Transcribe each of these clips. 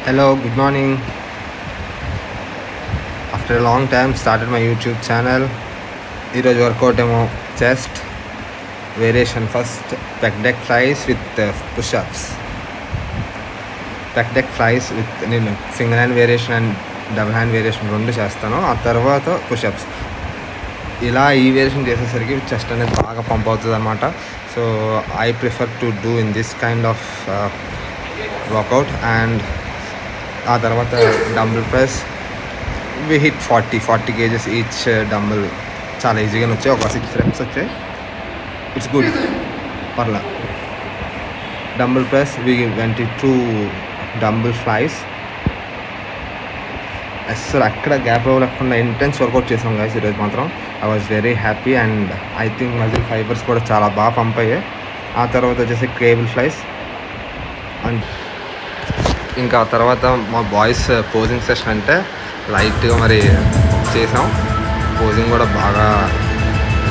Hello, good morning. After a long time, started my YouTube channel. ఈరోజు workout ఏమో chest variation first pec deck flies with pushups. Pec deck flies with నేను single hand variation and double hand variation రెండు చేస్తాను. ఆ తర్వాత push-ups. ఇలా ఈ variation చేసేసరికి చెస్ట్ అనేది బాగా పంప్ అవుతుంది అనమాట. So I prefer to do in this kind of workout. And ఆ తర్వాత dumbbell press we hit 40 kgs each dumbbell. చాలా ఈజీగానే వచ్చాయి. ఒక 6 reps వచ్చాయి. ఇట్స్ గుడ్, పర్లా. Dumbbell press we went to dumbbell flies. అసలు అక్కడ గ్యాప్ ఇవ్వలేకుండా ఇంటెన్స్ వర్కౌట్ చేసాం గైస్ ఈరోజు మాత్రం. I was very happy and I think muscle fibres కూడా చాలా బాగా పంప్ అయ్యాయి. ఆ తర్వాత వచ్చేసి కేబుల్ ఫ్లైస్. అండ్ ఇంకా ఆ తర్వాత మా బాయ్స్ పోజింగ్ సెషన్ అంటే లైట్గా మరి చేసాం. పోజింగ్ కూడా బాగా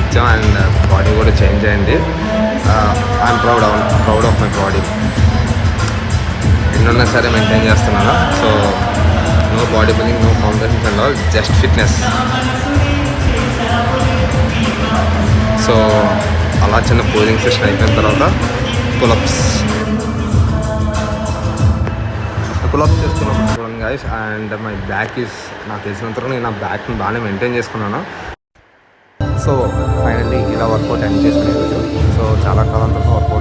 ఇచ్చాం అండ్ బాడీ కూడా చేంజ్ అయింది. I'm proud of my body. ఎన్నున్నా సరే మెయింటైన్ చేస్తున్నాను. So no body building, no competitions and all, just fitness. So అలా చిన్న పోజింగ్ సెషన్ అయిపోయిన తర్వాత పులప్స్ చేస్తున్నాం చూడండి guys. And my back is, నాకు తెలిసినంతవరకు నేను నా బ్యాక్ని బాగానే మెయింటైన్ చేసుకున్నాను. సో ఫైనల్లీ ఇలా వర్కౌట్ ఎండ్ చేసుకునే రోజు. సో చాలా కాలం తర్వాత వర్కౌట్